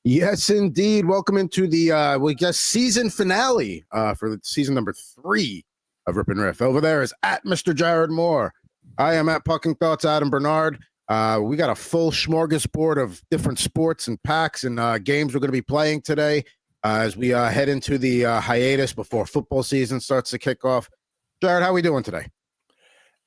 Yes, indeed. Welcome into the we guess season finale for season number 3 of Rip N Riff. Over there is at Mr. Jared Moore. I am at Pucking Thoughts, Adam Bernard. We got a full smorgasbord of different sports and packs and games we're going to be playing today as we head into the hiatus before football season starts to kick off. Jared, how are we doing today?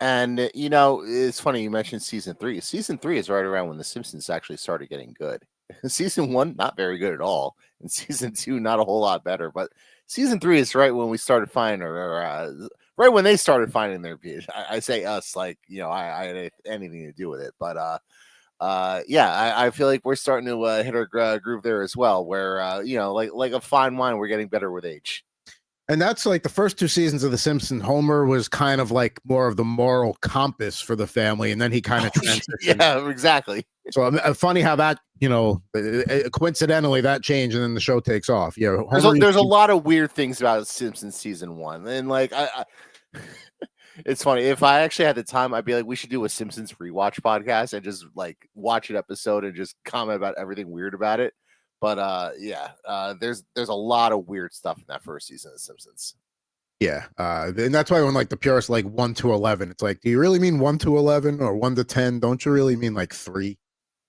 And it's funny you mentioned season 3. Season 3 is right around when The Simpsons actually started getting good. Season 1, not very good at all, and season 2, not a whole lot better. But season 3 is right when we started finding, right when they started finding their beat. I say us, like I had anything to do with it, but I feel like we're starting to hit our groove there as well. Where like a fine wine, we're getting better with age. And that's like the first 2 seasons of The Simpsons. Homer was kind of like more of the moral compass for the family, and then he kind of transitioned. Yeah, exactly. So funny how that, coincidentally that changed, and then the show takes off. Yeah, there's a lot of weird things about Simpsons season 1, and like I it's funny. If I actually had the time, I'd be like, we should do a Simpsons rewatch podcast and just like watch an episode and just comment about everything weird about it. But there's a lot of weird stuff in that first season of The Simpsons. Yeah, and that's why when like the purists like 1 to 11, it's like, do you really mean 1 to 11 or 1 to 10? Don't you really mean like 3?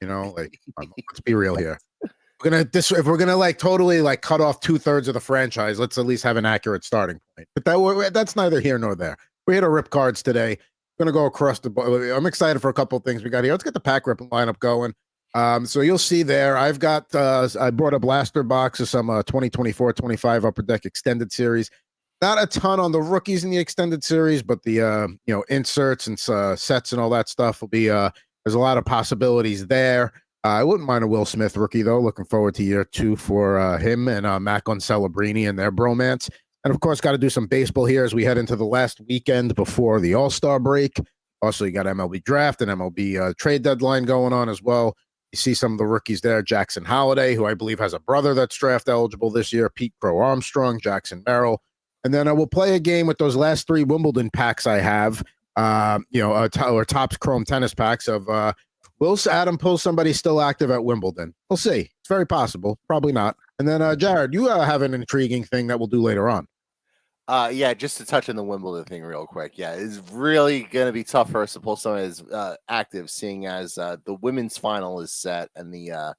Like let's be real here. If we're gonna like totally like cut off 2/3 of the franchise, let's at least have an accurate starting point. But that's neither here nor there. We're here to rip cards today. We're gonna go across the board. I'm excited for a couple of things we got here. Let's get the pack rip lineup going. So you'll see there, I've got, I brought a blaster box of some 2024-25 Upper Deck Extended Series. Not a ton on the rookies in the Extended Series, but the, inserts and sets and all that stuff will be, there's a lot of possibilities there. I wouldn't mind a Will Smith rookie, though. Looking forward to year 2 for him and Mac Celebrini and their bromance. And, of course, got to do some baseball here as we head into the last weekend before the All-Star break. Also, you got MLB draft and MLB trade deadline going on as well. You see some of the rookies there, Jackson Holliday, who I believe has a brother that's draft eligible this year, Pete Crow Armstrong, Jackson Merrill. And then I will play a game with those last 3 Wimbledon packs I have, or Topps Chrome tennis packs of will Adam pull somebody still active at Wimbledon? We'll see. It's very possible. Probably not. And then, Jared, you have an intriguing thing that we'll do later on. Just to touch on the Wimbledon thing real quick. Yeah, it's really going to be tough for us to pull someone as active, seeing as the women's final is set and the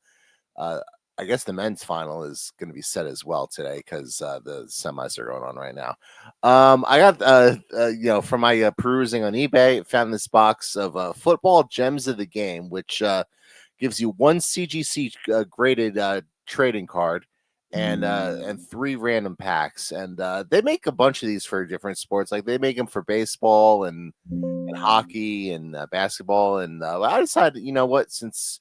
I guess the men's final is going to be set as well today because the semis are going on right now. I got from my perusing on eBay, found this box of football gems of the game, which gives you 1 CGC graded trading card and 3 random packs. And they make a bunch of these for different sports. Like they make them for baseball and hockey and basketball. And I decided, you know what, since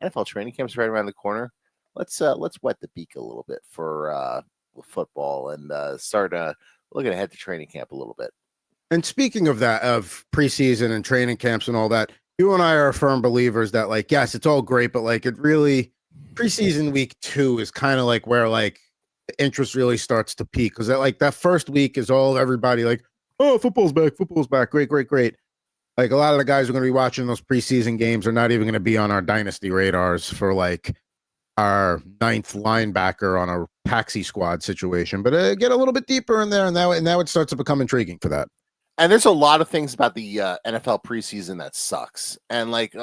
NFL training camp's right around the corner, let's wet the beak a little bit for football and start looking ahead to training camp a little bit. And speaking of that, of preseason and training camps and all that, you and I are firm believers that, like, yes, it's all great, but like it really preseason week 2 is kind of like where like the interest really starts to peak, because that first week is all everybody like, oh, football's back, great. Like a lot of the guys who are going to be watching those preseason games are not even going to be on our dynasty radars for like our 9th linebacker on a taxi squad situation. But get a little bit deeper in there, and now it starts to become intriguing for that. And there's a lot of things about the NFL preseason that sucks. And like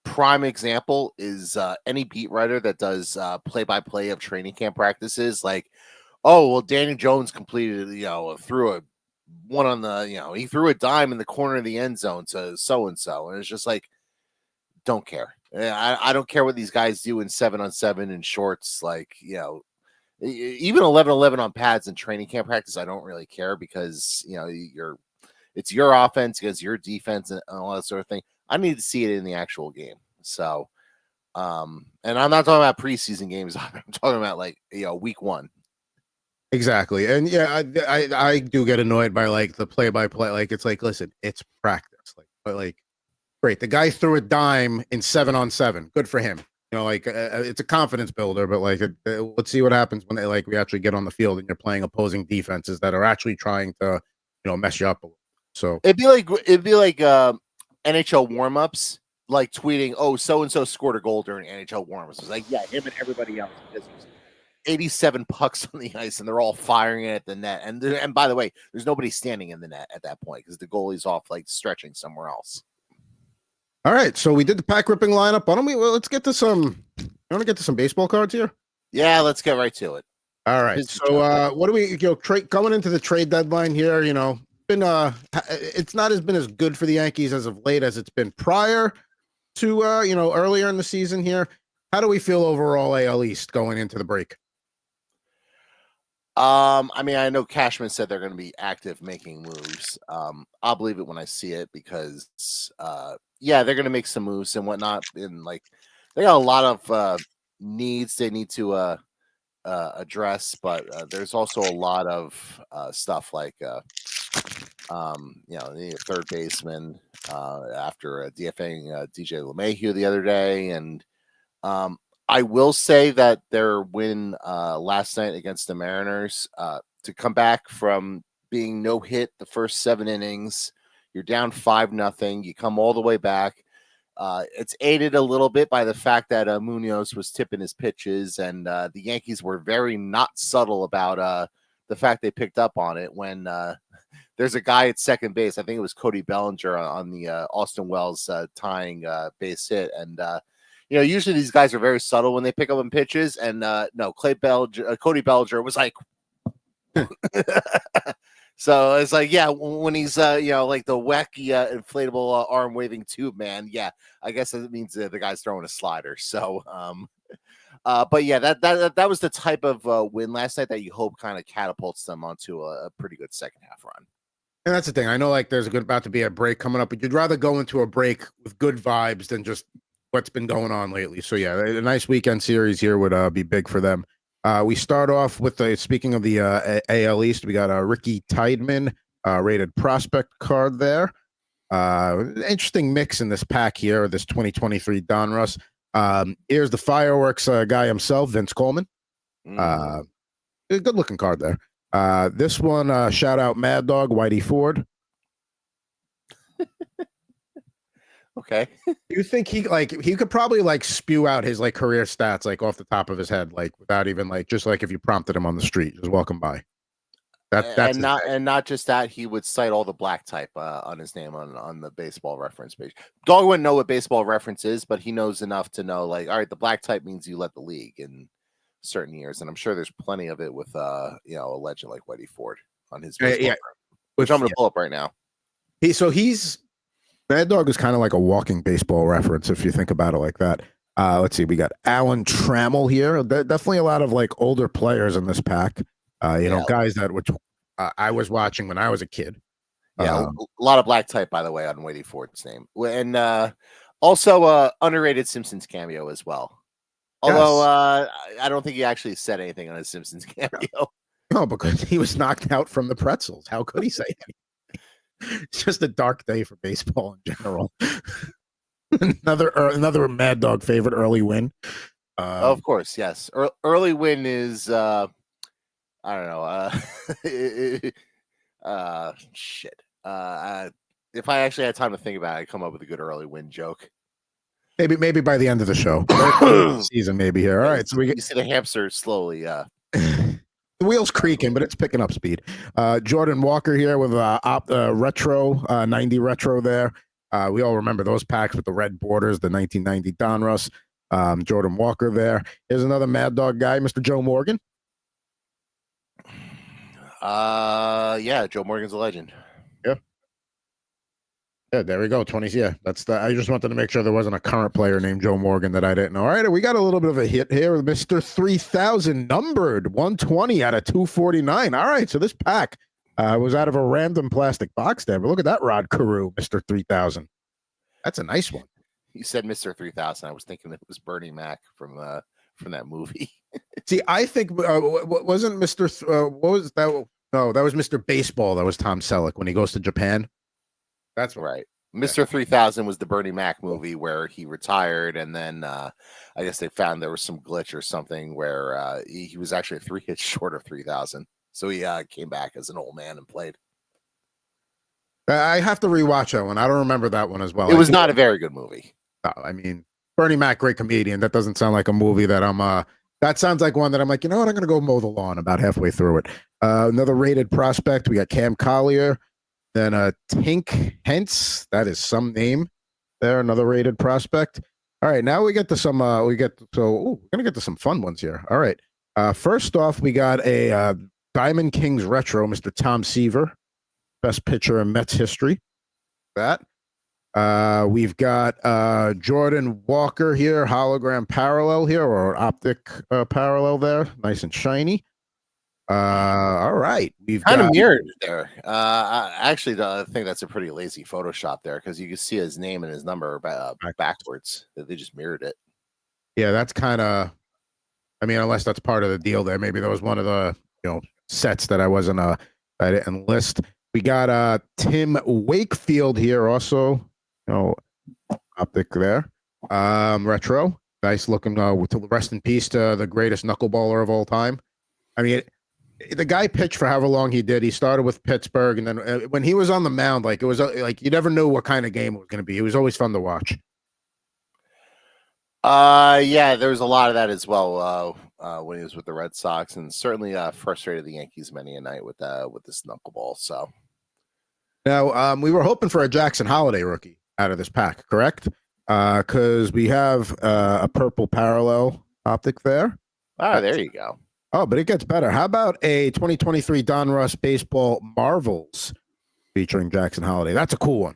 prime example is any beat writer that does play-by-play of training camp practices. Like, oh, well, Danny Jones completed, threw a one on the, he threw a dime in the corner of the end zone to so-and-so. And it's just like, don't care. I don't care what these guys do in 7-on-7 and shorts. Like, even 11-11 on pads and training camp practice, I don't really care because, it's your offense against your defense and all that sort of thing. I need to see it in the actual game. So, and I'm not talking about preseason games. I'm talking about like, week 1. Exactly. And yeah, I do get annoyed by like the play-by-play. Like, it's like, listen, it's practice. But great. The guy threw a dime in 7-on-7. Good for him. It's a confidence builder, but like, let's see what happens when we actually get on the field and you're playing opposing defenses that are actually trying to, mess you up a little. So it'd be like NHL warm-ups, like tweeting, "Oh, so and so scored a goal during NHL warm-ups." It's like, yeah, him and everybody else, because there's 87 pucks on the ice and they're all firing it at the net. And by the way, there's nobody standing in the net at that point because the goalie's off like stretching somewhere else. All right, so we did the pack ripping lineup. Why don't we? Well, let's get to some. You want to get to some baseball cards here? Yeah, let's get right to it. All right. So what do we trade going into the trade deadline here? Been it's not been as good for the Yankees as of late as it's been prior to earlier in the season here. How do we feel overall AL East going into the break? I mean, I know Cashman said they're going to be active making moves. I'll believe it when I see it because they're going to make some moves and whatnot. And like they got a lot of needs they need to address, but there's also a lot of stuff like the third baseman after DFAing DJ LeMahieu the other day, and I will say that their win last night against the Mariners to come back from being no hit the first 7 innings, you're down 5-0, you come all the way back. It's aided a little bit by the fact that Munoz was tipping his pitches, and the Yankees were very not subtle about the fact they picked up on it when there's a guy at second base. I think it was Cody Bellinger on the Austin Wells tying base hit, and usually these guys are very subtle when they pick up on pitches, and no, Cody Bellinger was like. So it's like, yeah, when he's, like the wacky inflatable arm waving tube man. Yeah, I guess that means the guy's throwing a slider. So, but yeah, that was the type of win last night that you hope kind of catapults them onto a pretty good second half run. And that's the thing. I know like there's about to be a break coming up, but you'd rather go into a break with good vibes than just what's been going on lately. So yeah, a nice weekend series here would be big for them. We start off with speaking of the AL East, we got a Ricky Tideman rated prospect card there. Interesting mix in this pack here, this 2023 Donruss. Here's the fireworks guy himself, Vince Coleman. A good looking card there. This one, shout out Mad Dog, Whitey Ford. Okay. Do you think he could probably like spew out his like career stats like off the top of his head, like without even like just like if you prompted him on the street, just welcome by. That's not just that, he would cite all the black type on his name on the baseball reference page. Dog wouldn't know what baseball reference is, but he knows enough to know like, all right, the black type means you led the league in certain years, and I'm sure there's plenty of it with a legend like Whitey Ford on his baseball which I'm going to pull up right now. He's Mad Dog is kind of like a walking baseball reference if you think about it like that. Let's see, we got Alan Trammell here. Definitely a lot of like older players in this pack. Guys that which I was watching when I was a kid. Yeah, a lot of black type, by the way, on Whitey Ford's name, and also underrated Simpsons cameo as well. Although I don't think he actually said anything on his Simpsons cameo. No, because he was knocked out from the pretzels. How could he say anything? It's just a dark day for baseball in general. Another Mad Dog favorite, early win. Of course, yes. Early win is I don't know. Shit. If I actually had time to think about it, I'd come up with a good early win joke. Maybe by the end of the show, season maybe here. All right, so you see the hamster slowly. The wheel's creaking, but it's picking up speed. Jordan Walker here with retro 90 retro there. We all remember those packs with the red borders, the 1990 Donruss. Jordan Walker there. Here's another Mad Dog guy, Mr. Joe Morgan. Yeah, Joe Morgan's a legend. Yeah, there we go. 20s. Yeah, I just wanted to make sure there wasn't a current player named Joe Morgan that I didn't know. All right, we got a little bit of a hit here with Mr. 3000, numbered 120 out of 249. All right, so this pack was out of a random plastic box there, but look at that Rod Carew, Mr. 3000. That's a nice one. You said Mr. 3000. I was thinking it was Bernie Mac from that movie. See, I think wasn't Mr. What was that? No, that was Mr. Baseball. That was Tom Selleck when he goes to Japan. That's right. Mr. 3000 was the Bernie Mac movie where he retired, and then I guess they found there was some glitch or something where he was actually 3 hits short of 3000. So he came back as an old man and played. I have to rewatch that one. I don't remember that one as well. It was not a very good movie. I mean, Bernie Mac, great comedian. That doesn't sound like a movie that I'm. That sounds like one that I'm like, you know what? I'm gonna go mow the lawn about halfway through it. Another rated prospect. We got Cam Collier. Then Tink Hence. That is some name. There, another rated prospect. All right, now we get to some. We're gonna get to some fun ones here. All right. First off, we got a Diamond Kings retro, Mr. Tom Seaver, best pitcher in Mets history. That. We've got Jordan Walker here, hologram parallel here, or optic parallel there, nice and shiny. All right, we've Kind of got mirrored there. I actually think that's a pretty lazy Photoshop there because you can see his name and his number backwards. They just mirrored it. Yeah, that's kind of. I mean, unless that's part of the deal there, maybe that was one of the sets that I didn't list. We got Tim Wakefield here also, optic there. Retro, nice looking. To rest in peace to the greatest knuckleballer of all time. I mean, the guy pitched for however long he did. He started with Pittsburgh, and then when he was on the mound, like it was like you never knew what kind of game it was going to be. It was always fun to watch. Yeah, there was a lot of that as well when he was with the Red Sox, and certainly frustrated the Yankees many a night with this knuckleball. So now we were hoping for a Jackson Holiday rookie out of this pack, correct? Because we have a purple parallel optic there. there you go. Oh, but it gets better. How about a 2023 Donruss Baseball Marvels featuring Jackson Holiday? That's a cool one.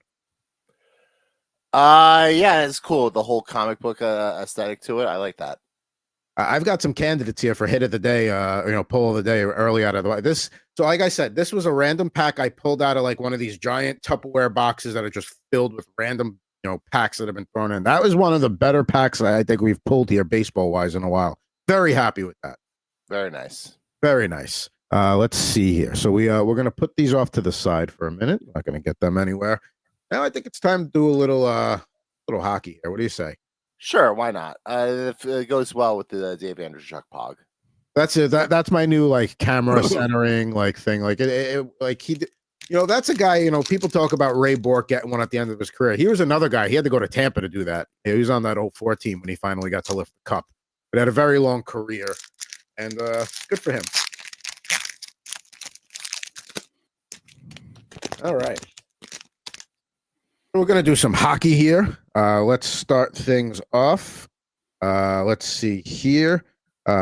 Yeah, it's cool. The whole comic book aesthetic to it. I like that. I've got some candidates here for hit of the day, pull of the day early out of the way. So like I said, this was a random pack I pulled out of like one of these giant Tupperware boxes that are just filled with random, packs that have been thrown in. That was one of the better packs I think we've pulled here baseball wise in a while. Very happy with that. Very nice. Very nice. Let's see here. So we're gonna put these off to the side for a minute. Not gonna get them anywhere. Now I think it's time to do a little hockey here. What do you say? Sure, why not? It goes well with the Dave Andrewchuk Pog. That's it. That's my new like camera centering like thing. Like that's a guy. People talk about Ray Bork getting one at the end of his career. He was another guy. He had to go to Tampa to do that. He was on that 04 team when he finally got to lift the cup. But had a very long career, and good for him. All right. We're going to do some hockey here. Let's start things off. Let's see here.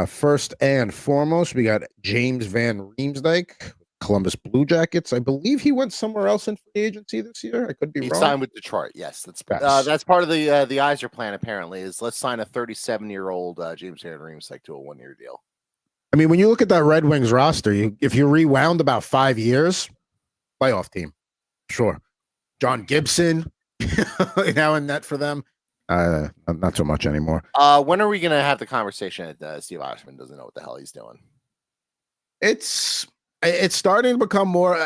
First and foremost, we got James Van Riemsdyk, Columbus Blue Jackets. I believe he went somewhere else in free agency this year. I could be wrong. He signed with Detroit. Yes, that's part of the Iser plan. Apparently, is let's sign a 37-year-old James Van Riemsdyk to a 1-year deal. I mean, when you look at that Red Wings roster, if you rewound about 5 years, playoff team, sure. John Gibson, now in net for them. Not so much anymore. When are we going to have the conversation that Steve Yzerman doesn't know what the hell he's doing? It's starting to become more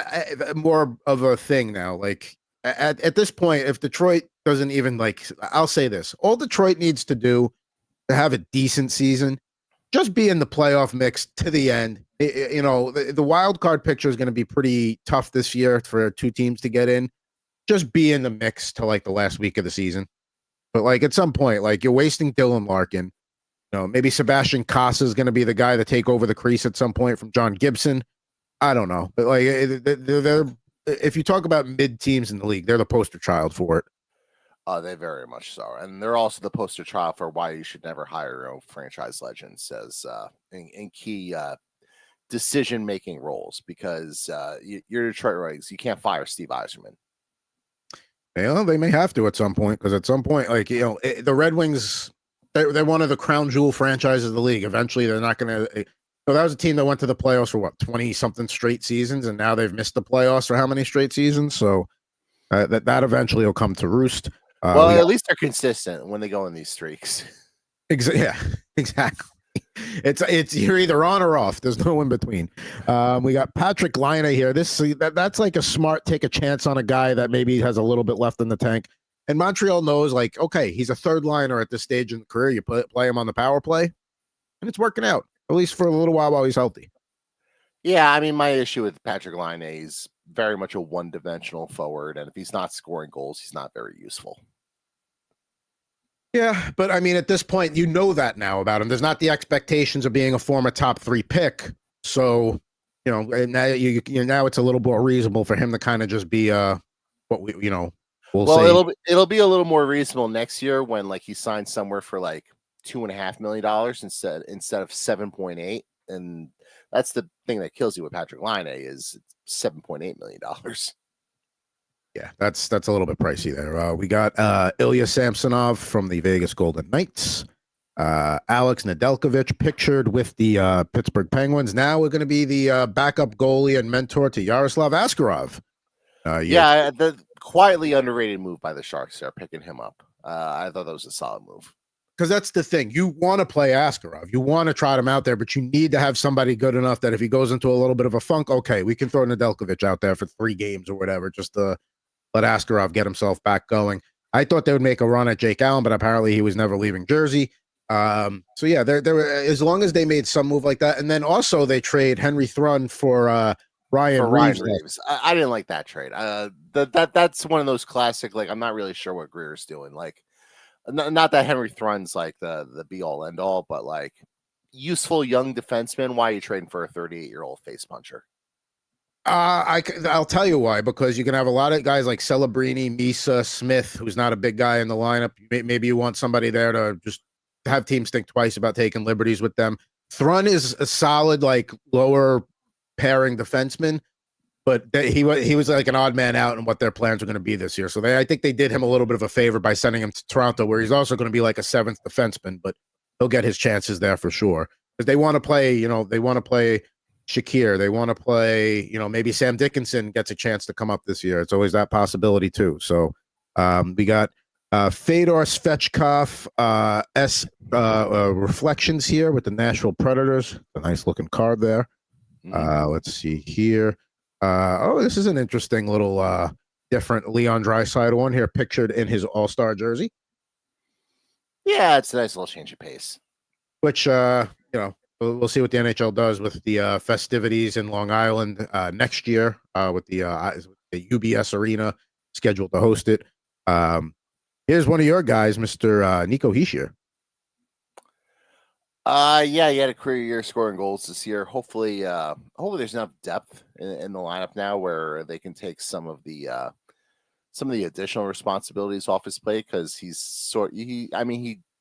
of a thing now. Like at this point, if Detroit doesn't even I'll say this: all Detroit needs to do to have a decent season, just be in the playoff mix to the end. The wild card picture is going to be pretty tough this year for two teams to get in. Just be in the mix to the last week of the season. But at some point, you're wasting Dylan Larkin. Maybe Sebastian Casa is going to be the guy to take over the crease at some point from John Gibson. I don't know. But they're if you talk about mid teams in the league, they're the poster child for it. They very much so. And they're also the poster child for why you should never hire your own franchise legends as in key decision-making roles because you're Detroit Red Wings. You can't fire Steve Yzerman. Well, they may have to at some point because at some point, the Red Wings, they're one of the crown jewel franchises of the league. Eventually, they're not going to. So that was a team that went to the playoffs for 20-something straight seasons, and now they've missed the playoffs for how many straight seasons? So that eventually will come to roost. Well, at least they're consistent when they go in these streaks. Yeah, exactly. It's you're either on or off. There's no in between. We got Patrick Laine here. That's like a smart take a chance on a guy that maybe has a little bit left in the tank. And Montreal knows, okay, he's a third liner at this stage in the career. You play him on the power play, and it's working out at least for a little while he's healthy. Yeah, I mean, my issue with Patrick Laine is very much a one-dimensional forward, and if he's not scoring goals, he's not very useful. Yeah, but I mean, at this point, you know that now about him. There's not the expectations of being a former top 3 pick. So, and now now it's a little more reasonable for him to kind of just be what we'll Well, say. it'll be a little more reasonable next year when like he signs somewhere for like $2.5 million instead of 7.8. And that's the thing that kills you with Patrick Line is $7.8 million. Yeah, that's a little bit pricey there. We got Ilya Samsonov from the Vegas Golden Knights. Alex Nedeljkovic pictured with the Pittsburgh Penguins. Now we're going to be the backup goalie and mentor to Yaroslav Askarov. Yeah, the quietly underrated move by the Sharks there, picking him up. I thought that was a solid move. Because that's the thing. You want to play Askarov. You want to trot him out there, but you need to have somebody good enough that if he goes into a little bit of a funk, okay, we can throw Nedeljkovic out there for 3 games or whatever, just to let Askarov get himself back going. I thought they would make a run at Jake Allen, but apparently he was never leaving Jersey. So yeah, there as long as they made some move like that, and then also they trade Henry Thrun for Ryan Reeves. I didn't like that trade. That's one of those classic. Like, I'm not really sure what Greer's doing. Like, not that Henry Thrun's like the be all end all, but like useful young defenseman. Why are you trading for a 38-year-old face puncher? I'll tell you why, because you can have a lot of guys like Celebrini, Misa, Smith, who's not a big guy in the lineup. Maybe you want somebody there to just have teams think twice about taking liberties with them. Thrun is a solid, like, lower pairing defenseman, but he was like an odd man out in what their plans were going to be this year. So I think they did him a little bit of a favor by sending him to Toronto, where he's also going to be like a 7th defenseman, but he'll get his chances there for sure. Because they want to play, they want to play Shakir. They want to play, maybe Sam Dickinson gets a chance to come up this year. It's always that possibility too. So we got Fedor Svechkov reflections here with the Nashville Predators. A nice looking card there. Let's see here. This is an interesting little different Leon Draisaitl one here, pictured in his All-Star jersey. Yeah, it's a nice little change of pace. Which we'll see what the NHL does with the festivities in Long Island next year with the UBS Arena scheduled to host it. Here's one of your guys, Mr. Nico Hischier. Yeah, he had a career year scoring goals this year. Hopefully there's enough depth in the lineup now where they can take some of the additional responsibilities off his plate, because he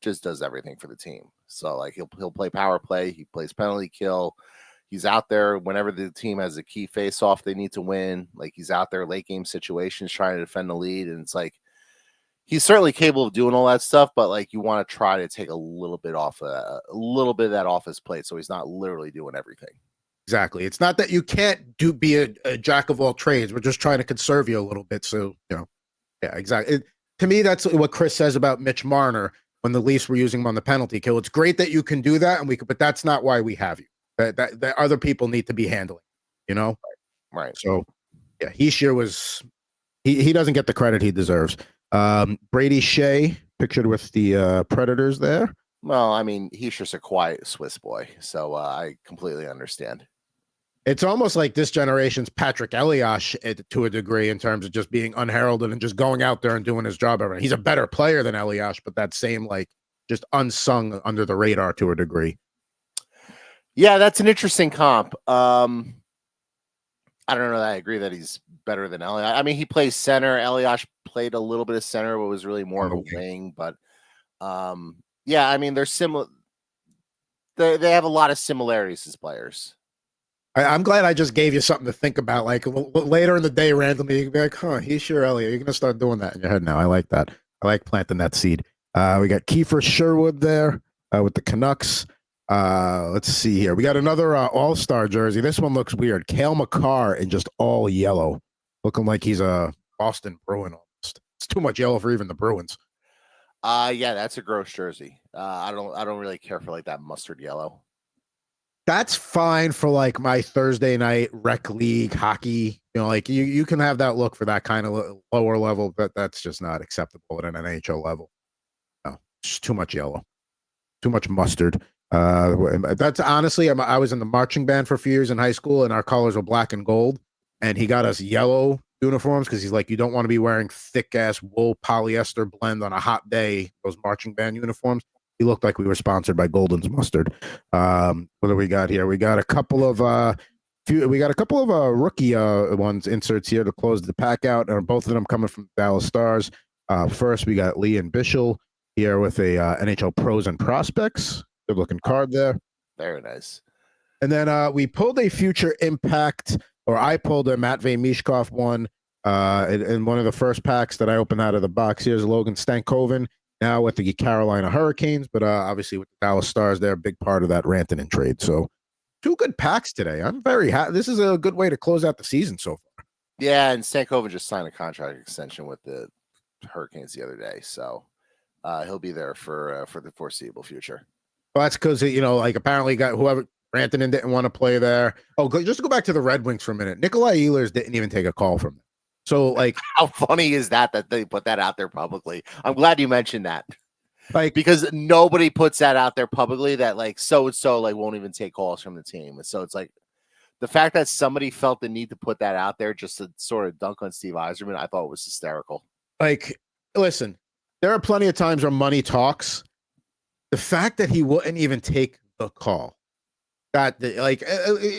just does everything for the team. So like he'll play power play, he plays penalty kill. He's out there whenever the team has a key face off they need to win. Like, he's out there late game situations trying to defend the lead, and it's like he's certainly capable of doing all that stuff, but like you want to try to take a little bit of that off his plate, so he's not literally doing everything. Exactly. It's not that you can't be a jack of all trades. We're just trying to conserve you a little bit. So, yeah, exactly. To me, that's what Chris says about Mitch Marner when the Leafs were using him on the penalty kill. It's great that you can do that, but that's not why we have you. That other people need to be handling, Right. So, yeah, he doesn't get the credit he deserves. Brady Shea pictured with the Predators there. Well, I mean, he's just a quiet Swiss boy, so I completely understand. It's almost like this generation's Patrick Elias to a degree, in terms of just being unheralded and just going out there and doing his job. He's a better player than Elias, but that same, like, just unsung under the radar to a degree. Yeah, that's an interesting comp. I don't know that I agree that he's better than Elias. I mean, he plays center. Elias played a little bit of center, but was really more of a wing. But yeah, I mean, they're similar. They have a lot of similarities as players. I'm glad I just gave you something to think about. Like, later in the day, randomly, you can be like, huh, he's sure Elliott. You're going to start doing that in your head now. I like that. I like planting that seed. We got Kiefer Sherwood there with the Canucks. Let's see here. We got another all-star jersey. This one looks weird. Cale Makar in just all yellow, looking like he's a Boston Bruin almost. It's too much yellow for even the Bruins. Yeah, that's a gross jersey. I don't really care for like that mustard yellow. That's fine for like my Thursday night rec league hockey. Like you can have that look for that kind of lower level, but that's just not acceptable at an NHL level. No, it's too much yellow, too much mustard. That's honestly, I was in the marching band for a few years in high school, and our colors were black and gold, and he got us yellow uniforms because he's like, you don't want to be wearing thick ass wool polyester blend on a hot day. Those marching band uniforms. He looked like we were sponsored by Golden's Mustard. What do we got here? We got a couple of rookie ones inserts here to close the pack out, and both of them coming from Dallas Stars. First, we got Lee and Bishel here with a NHL Pros and Prospects. Good looking card there. Very nice. And then we pulled a Future Impact, or I pulled a Matvei Mishkov one in one of the first packs that I opened out of the box. Here's Logan Stankoven, now with the Carolina Hurricanes, but obviously with the Dallas Stars, they're a big part of that Rantanen trade. So 2 good packs today. I'm very happy. This is a good way to close out the season so far. Yeah, and Stankoven just signed a contract extension with the Hurricanes the other day, so he'll be there for the foreseeable future. Well, that's because, like apparently got whoever Rantanen didn't want to play there. Oh, just to go back to the Red Wings for a minute. Nikolai Ehlers didn't even take a call from them. So, like, how funny is that they put that out there publicly? I'm glad you mentioned that. Like, because nobody puts that out there publicly that like so and so like won't even take calls from the team. And so it's like the fact that somebody felt the need to put that out there just to sort of dunk on Steve Yzerman, I thought was hysterical. Like, listen, there are plenty of times where money talks. The fact that he wouldn't even take the call. That like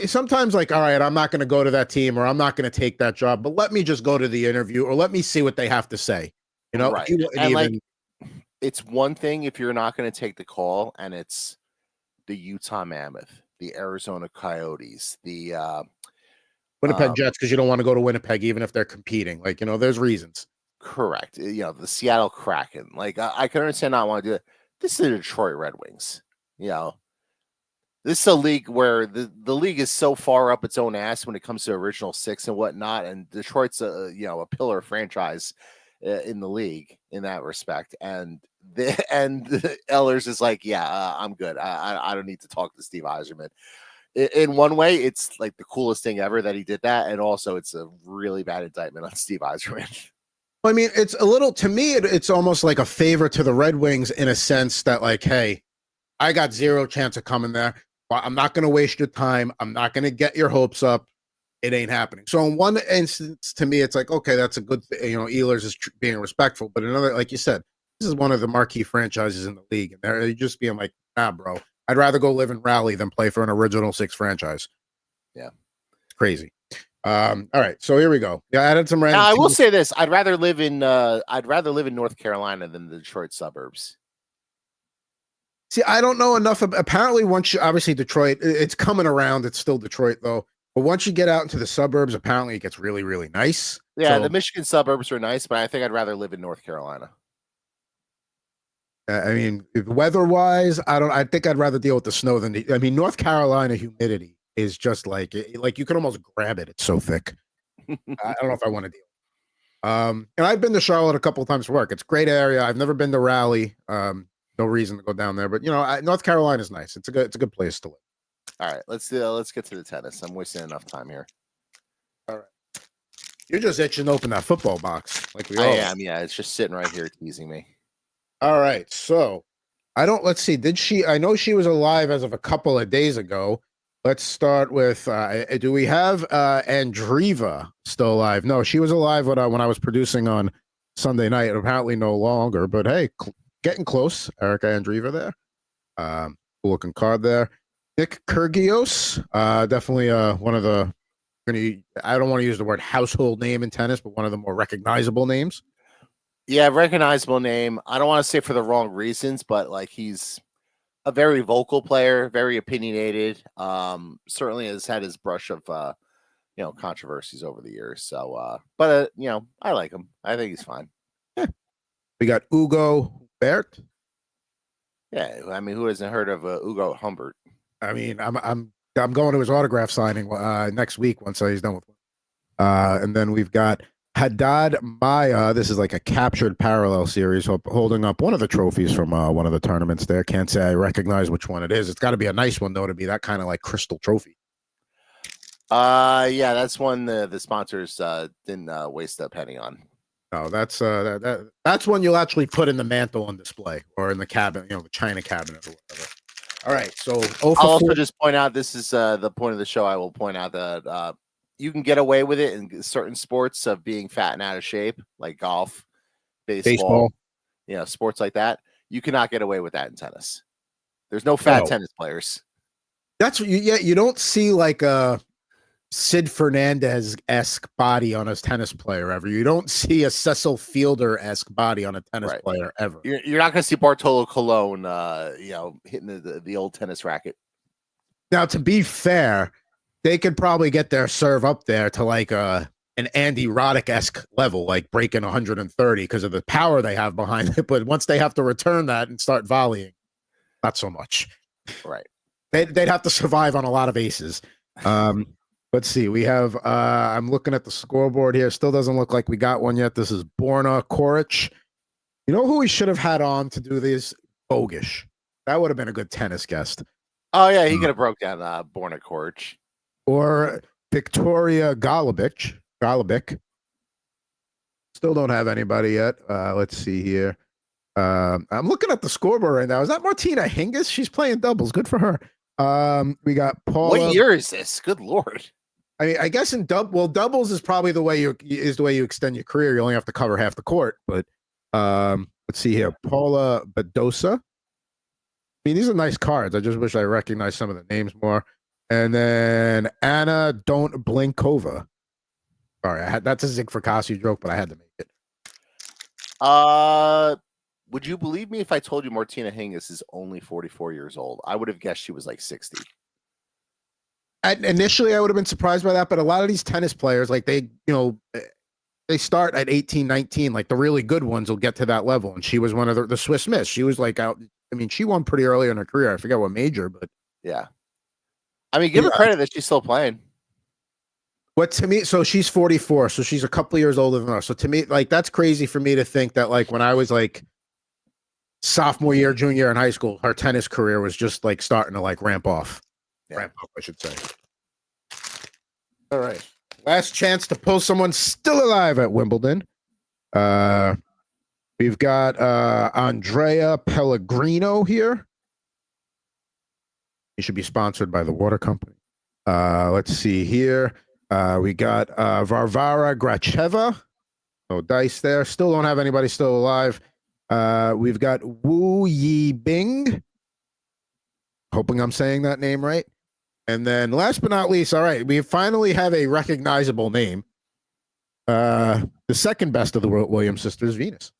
sometimes like, all right, I'm not going to go to that team or I'm not going to take that job, but let me just go to the interview or let me see what they have to say. Right. And like, it's one thing if you're not going to take the call and it's the Utah Mammoth, the Arizona Coyotes, the Winnipeg Jets, because you don't want to go to Winnipeg even if they're competing. Like, there's reasons. Correct. The Seattle Kraken. Like, I can understand not want to do it. This is the Detroit Red Wings. This is a league where the league is so far up its own ass when it comes to original six and whatnot, and Detroit's a pillar franchise in the league in that respect. And Ehlers is like, I'm good. I don't need to talk to Steve Yzerman. In one way, it's like the coolest thing ever that he did that, and also it's a really bad indictment on Steve Yzerman. I mean, it's a little, to me, it's almost like a favor to the Red Wings in a sense that, like, hey, I got zero chance of coming there. I'm not going to waste your time. I'm not going to get your hopes up. It ain't happening. So in one instance, to me, it's like, okay, that's a good thing. Ehlers is being respectful. But another, like you said, this is one of the marquee franchises in the league. And they're just being like, nah, bro, I'd rather go live in Raleigh than play for an original six franchise. Yeah. It's crazy. All right. So here we go. Yeah, I added some random. Now, I will say this. I'd rather live in North Carolina than the Detroit suburbs. See, I don't know enough. Apparently, obviously Detroit, it's coming around. It's still Detroit, though. But once you get out into the suburbs, apparently it gets really, really nice. Yeah, the Michigan suburbs are nice, but I think I'd rather live in North Carolina. I mean, weather-wise, I think I'd rather deal with the snow than North Carolina humidity is just like you can almost grab it. It's so thick. I don't know if I want to deal. And I've been to Charlotte a couple of times for work. It's a great area. I've never been to Raleigh. No reason to go down there, but North Carolina is nice. It's a good place to live. All right, let's get to the tennis. I'm wasting enough time here. All right, you're just itching to open that football box, like we all. I am. Yeah, it's just sitting right here teasing me. All right, so let's see. I know she was alive as of a couple of days ago. Let's start with. Do we have Andreeva still alive? No, she was alive when I was producing on Sunday night. Apparently, no longer. But hey. Getting close, Erica Andreeva there. Cool looking card there. Nick Kyrgios, definitely one of the. I don't want to use the word household name in tennis, but one of the more recognizable names. Yeah, recognizable name. I don't want to say for the wrong reasons, but like he's a very vocal player, very opinionated. Certainly has had his brush of controversies over the years. So, but I like him. I think he's fine. Yeah. We got Ugo Bert. Yeah, I mean, who hasn't heard of Ugo Humbert? I mean, I'm going to his autograph signing next week once he's done with one. And then we've got Haddad Maya. This is like a captured parallel series, holding up one of the trophies from one of the tournaments there. Can't say I recognize which one it is. It's got to be a nice one, though, to be that kind of like crystal trophy. Yeah, that's one the sponsors didn't waste a penny on. No, that's one you'll actually put in the mantle on display or in the cabinet, the china cabinet or whatever. All right, so I'll also just point out this is the point of the show. I will point out that you can get away with it in certain sports of being fat and out of shape, like golf, baseball. Sports like that. You cannot get away with that in tennis. There's no fat tennis players. That's what you don't see like a Sid Fernandez-esque body on a tennis player ever. You don't see a Cecil Fielder-esque body on a tennis player ever. You're not going to see Bartolo Colon, hitting the old tennis racket. Now, to be fair, they could probably get their serve up there to like an Andy Roddick-esque level, like breaking 130 because of the power they have behind it. But once they have to return that and start volleying, not so much. Right. They'd have to survive on a lot of aces. Let's see. We have, I'm looking at the scoreboard here. Still doesn't look like we got one yet. This is Borna Koric. You know who we should have had on to do this? Bogish. That would have been a good tennis guest. Oh, yeah. He could have broke down Borna Koric. Or Victoria Golubic. Still don't have anybody yet. Let's see here. I'm looking at the scoreboard right now. Is that Martina Hingis? She's playing doubles. Good for her. We got Paula. What year is this? Good Lord. I mean, I guess in doubles is probably the way you extend your career. You only have to cover half the court. But let's see here. Paula Badosa. I mean, these are nice cards. I just wish I recognized some of the names more. And then Anna Don't Blinkova. Sorry, that's a Zig Fracassi joke, but I had to make it. Would you believe me if I told you Martina Hingis is only 44 years old? I would have guessed she was like 60. Initially, I would have been surprised by that, but a lot of these tennis players, like they start at 18, 19. Like the really good ones will get to that level. And she was one of the Swiss Miss. She was like out. I mean, she won pretty early in her career. I forget what major, but yeah. I mean, give her credit that she's still playing. What to me, so she's 44, so she's a couple years older than us. So to me, like that's crazy for me to think that like when I was like sophomore year, junior year in high school, her tennis career was just like starting to like ramp off. Yeah. Ramp up, I should say. All right. Last chance to pull someone still alive at Wimbledon. We've got Andrea Pellegrino here. He should be sponsored by the water company. Let's see here. We got Varvara Gracheva. No dice there. Still don't have anybody still alive. We've got Wu Yi Bing. Hoping I'm saying that name right. And then last but not least, all right, we finally have a recognizable name. The second best of the Williams sisters, Venus.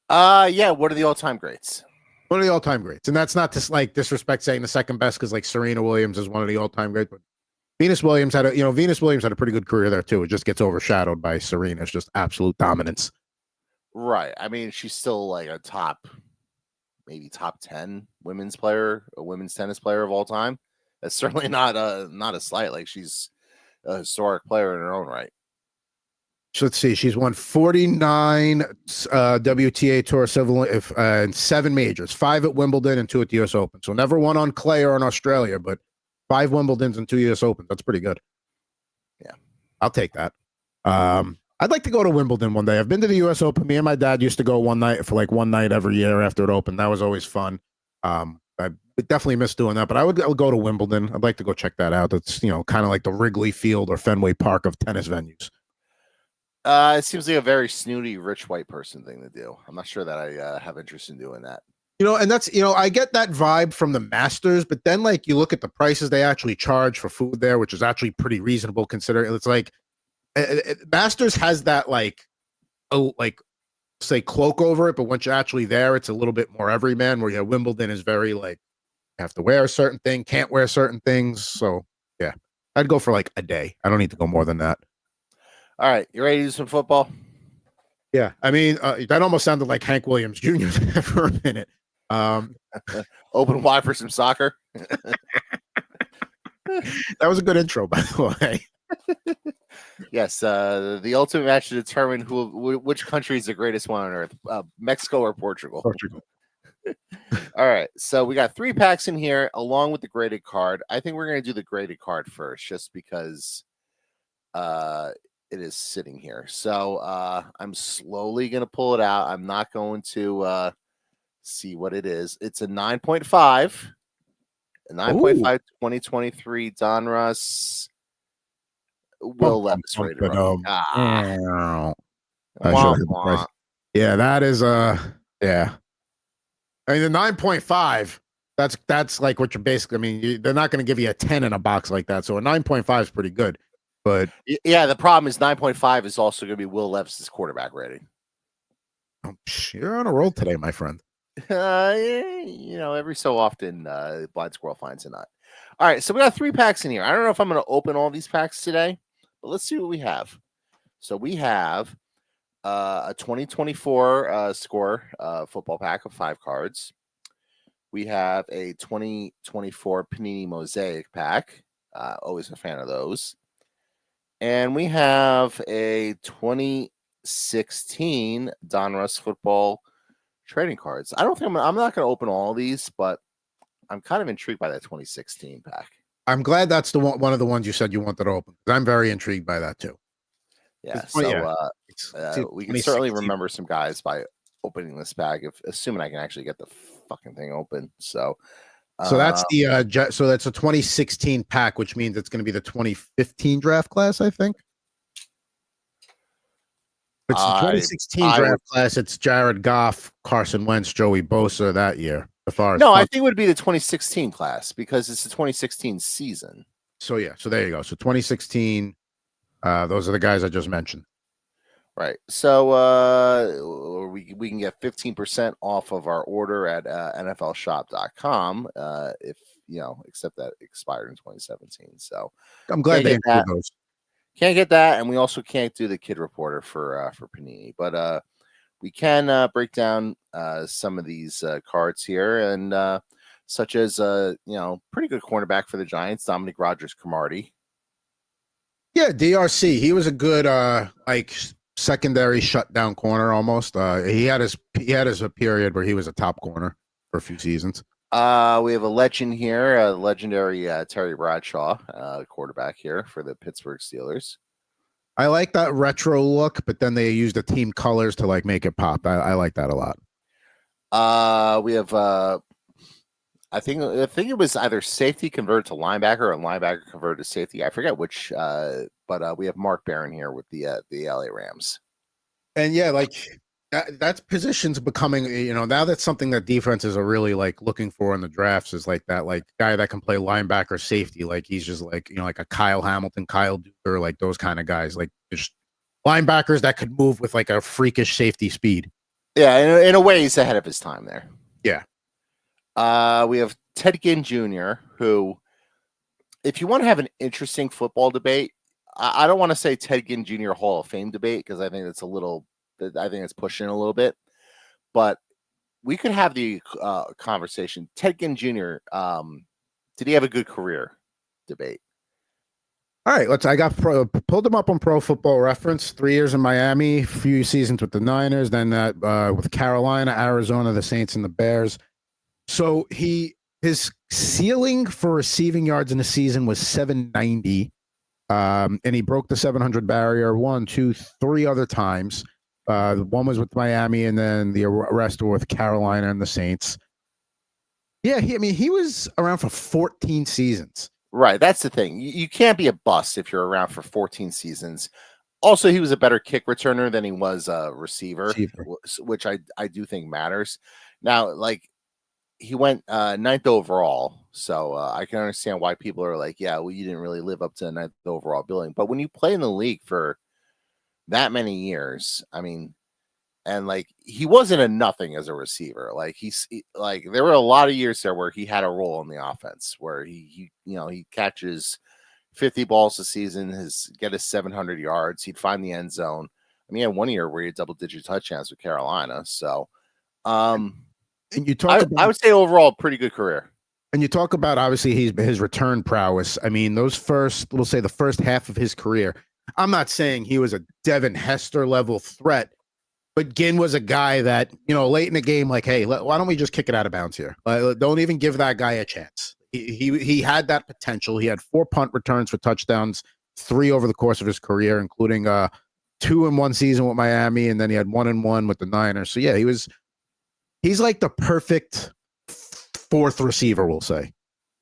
Yeah, what are the all-time greats? One of the all-time greats. And that's not to like disrespect saying the second best because like Serena Williams is one of the all-time greats, but Venus Williams had a pretty good career there too. It just gets overshadowed by Serena's just absolute dominance. Right. I mean, she's still like a maybe top 10 women's tennis player of all time. That's certainly not a slight. Like she's a historic player in her own right. So let's see. She's won 49 WTA Tour Civil and 7 majors, 5 at Wimbledon and 2 at the U.S. Open. So never won on clay or in Australia, but 5 Wimbledons and 2 U.S. Opens. That's pretty good. Yeah, I'll take that. I'd like to go to Wimbledon one day. I've been to the U.S. Open. Me and my dad used to go one night every year after it opened. That was always fun. I definitely miss doing that, but I would go to Wimbledon. I'd like to go check that out. It's kind of like the Wrigley Field or Fenway Park of tennis venues. It seems like a very snooty, rich white person thing to do. I'm not sure that I have interest in doing that. And that's, I get that vibe from the Masters, but then like you look at the prices they actually charge for food there, which is actually pretty reasonable considering it's like Masters has that say cloak over it, but once you're actually there, it's a little bit more everyman. Where Wimbledon is very like you have to wear a certain thing, can't wear certain things. So yeah, I'd go for like a day. I don't need to go more than that. All right, you ready to do some football? Yeah, I mean that almost sounded like Hank Williams Jr. for a minute. Open wide for some soccer. That was a good intro, by the way. Yes, the ultimate match to determine which country is the greatest one on earth, Mexico or Portugal. All right, so we got 3 packs in here along with the graded card. I think we're going to do the graded card first just because it is sitting here. So I'm slowly going to pull it out. I'm not going to see what it is. It's a 9.5. A 9.5 2023 Donruss Will Levis rated rookie. I should Wah, have hit the price. wah. Yeah, that is yeah. I mean, the 9.5. That's like what you're basically. I mean, they're not going to give you a 10 in a box like that. So a 9.5 is pretty good. But Yeah, the problem is 9.5 is also going to be Will Levis's quarterback rating. You're on a roll today, my friend. Every so often, blind squirrel finds a nut. All right, so we got 3 packs in here. I don't know if I'm going to open all these packs today, but let's see what we have. So we have a 2024 score football pack of 5 cards. We have a 2024 Panini Mosaic pack. Always a fan of those. And we have a 2016 Donruss football trading cards. I'm not going to open all these, but I'm kind of intrigued by that 2016 pack. I'm glad that's one of the ones you said you wanted to open. I'm very intrigued by that too. Yeah, so we can certainly remember some guys by opening this pack, assuming I can actually get the fucking thing open. So that's that's a 2016 pack, which means it's going to be the 2015 draft class, I think. It's the 2016 draft class. It's Jared Goff, Carson Wentz, Joey Bosa that year. I think it would be the 2016 class because it's the 2016 season. So yeah, so there you go. So 2016, those are the guys I just mentioned. Right. So we can get 15% off of our order at NFLshop.com if except that expired in 2017. So I'm glad they include those. Can't get that, and we also can't do the Kid Reporter for Panini, but we can break down some of these cards here, and such as pretty good cornerback for the Giants, Dominic Rodgers-Cromartie. Yeah, DRC. He was a good secondary shutdown corner almost. He had his period where he was a top corner for a few seasons. We have a legend here, a legendary Terry Bradshaw, quarterback here for the Pittsburgh Steelers. I like that retro look, but then they use the team colors to make it pop. I like that a lot. We have I think it was either safety converted to linebacker or linebacker converted to safety. I forget which, but we have Mark Barron here with the LA Rams. And yeah, that position's becoming, now that's something that defenses are really looking for in the drafts is that guy that can play linebacker safety. He's just like a Kyle Hamilton, Kyle Duggar, those kind of guys, just linebackers that could move with a freakish safety speed. Yeah. In a way, he's ahead of his time there. Yeah. We have Ted Ginn Jr., who, if you want to have an interesting football debate, I don't want to say Ted Ginn Jr. Hall of Fame debate because I think it's it's pushing a little bit, but we could have the conversation. Ted Ginn Jr., did he have a good career debate? All right, pulled him up on Pro Football Reference. 3 years in Miami, a few seasons with the Niners, then with Carolina, Arizona, the Saints, and the Bears. So his ceiling for receiving yards in a season was 790, and he broke the 700 barrier 1, 2, 3 other times. One was with Miami, and then the rest were with Carolina and the Saints. Yeah, he was around for 14 seasons. Right, that's the thing. You can't be a bust if you're around for 14 seasons. Also, he was a better kick returner than he was a receiver. Which I do think matters. Now, he went 9th overall, so I can understand why people are like, yeah, well, you didn't really live up to the 9th overall billing. But when you play in the league for that many years, I mean, and he wasn't a nothing as a receiver. There were a lot of years there where he had a role in the offense where he catches 50 balls a season, get his 700 yards, he'd find the end zone. I mean, he had 1 year where he had double-digit touchdowns with Carolina. So, and you talk I would say overall pretty good career. And you talk about obviously his return prowess. I mean, we'll say the first half of his career. I'm not saying he was a Devin Hester level threat, but Ginn was a guy that, late in the game, hey, why don't we just kick it out of bounds here? Don't even give that guy a chance. He had that potential. He had 4 punt returns for touchdowns, 3 over the course of his career, including 2 in one season with Miami, and then he had 1 in 1 with the Niners. So yeah, he's like the perfect 4th receiver, we'll say.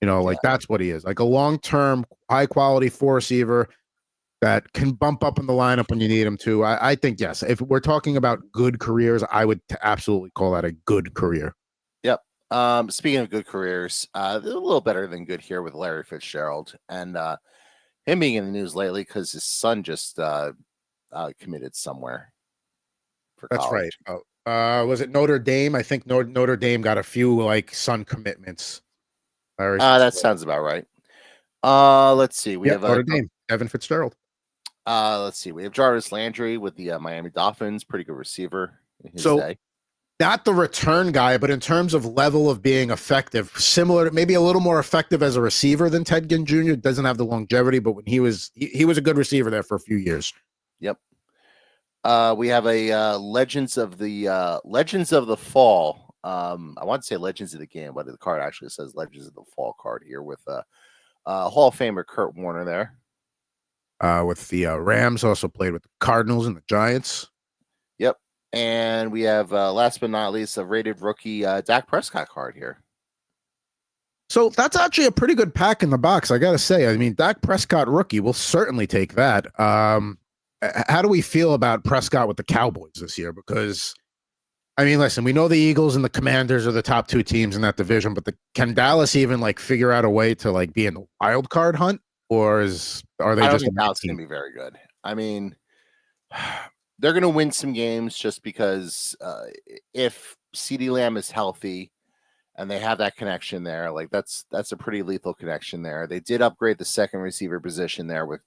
That's what he is. A long-term, high-quality 4 receiver. that can bump up in the lineup when you need them to. I think yes. If we're talking about good careers, I would absolutely call that a good career. Yep. Speaking of good careers, they're a little better than good here with Larry Fitzgerald and him being in the news lately because his son just committed somewhere for That's college. right. Was it Notre Dame? I think Notre Dame got a few like son commitments. That sounds about right. Let's see. We have Notre Dame. Evan Fitzgerald. Let's see. We have Jarvis Landry with the Miami Dolphins. Pretty good receiver in his day. Not the return guy, but in terms of level of being effective, similar, maybe a little more effective as a receiver than Ted Ginn Jr. Doesn't have the longevity, but when he was a good receiver there for a few years. Yep. We have a Legends of the Fall. I want to say Legends of the Game, but the card actually says Legends of the Fall card here with Hall of Famer Kurt Warner there. With the Rams, also played with the Cardinals and the Giants. Yep. And we have, last but not least, a rated rookie Dak Prescott card here. So that's actually a pretty good pack in the box, I got to say. I mean, Dak Prescott rookie, we'll certainly take that. How do we feel about Prescott with the Cowboys this year? Because, I mean, listen, we know the Eagles and the Commanders are the top two teams in that division, but can Dallas even like figure out a way to like be in the wild card hunt? Or are they just Dallas going to be very good? I mean, they're going to win some games just because if CeeDee Lamb is healthy and they have that connection there, like that's a pretty lethal connection there. They did upgrade the second receiver position there with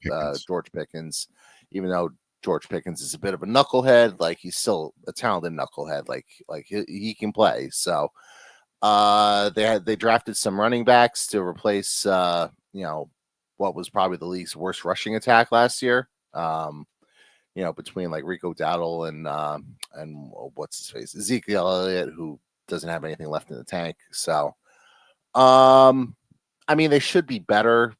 George Pickens, even though George Pickens is a bit of a knucklehead. Like he's still a talented knucklehead. Like he can play. So they drafted some running backs to replace what was probably the league's worst rushing attack last year. Between like Rico Dowdle and what's his face, Ezekiel Elliott, who doesn't have anything left in the tank. So, I mean, they should be better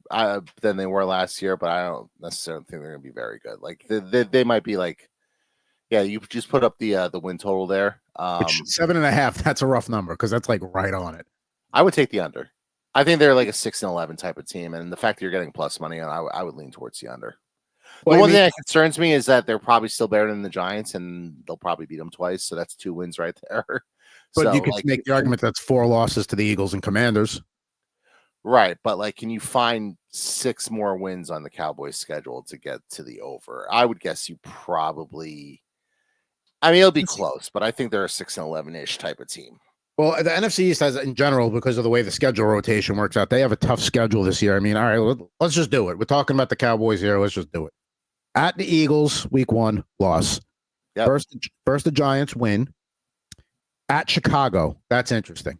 than they were last year, but I don't necessarily think they're going to be very good. Like they might be like, yeah, you just put up the win total there. 7.5. That's a rough number because that's like right on it. I would take the under. I think they're like a 6-11 type of team, and the fact that you're getting plus money, I would lean towards the under. Well, the one thing that concerns me is that they're probably still better than the Giants, and they'll probably beat them twice. So that's 2 wins right there. But so, you could make the argument that's 4 losses to the Eagles and Commanders. Right. But like, can you find 6 more wins on the Cowboys schedule to get to the over? I would guess you probably, I mean, it'll be close, but I think they're a 6-11-ish type of team. Well, the NFC East has, in general, because of the way the schedule rotation works out, they have a tough schedule this year. I mean, all right, let's just do it. We're talking about the Cowboys here. Let's just do it. At the Eagles, week 1, loss. Yep. First the Giants win. At Chicago, that's interesting.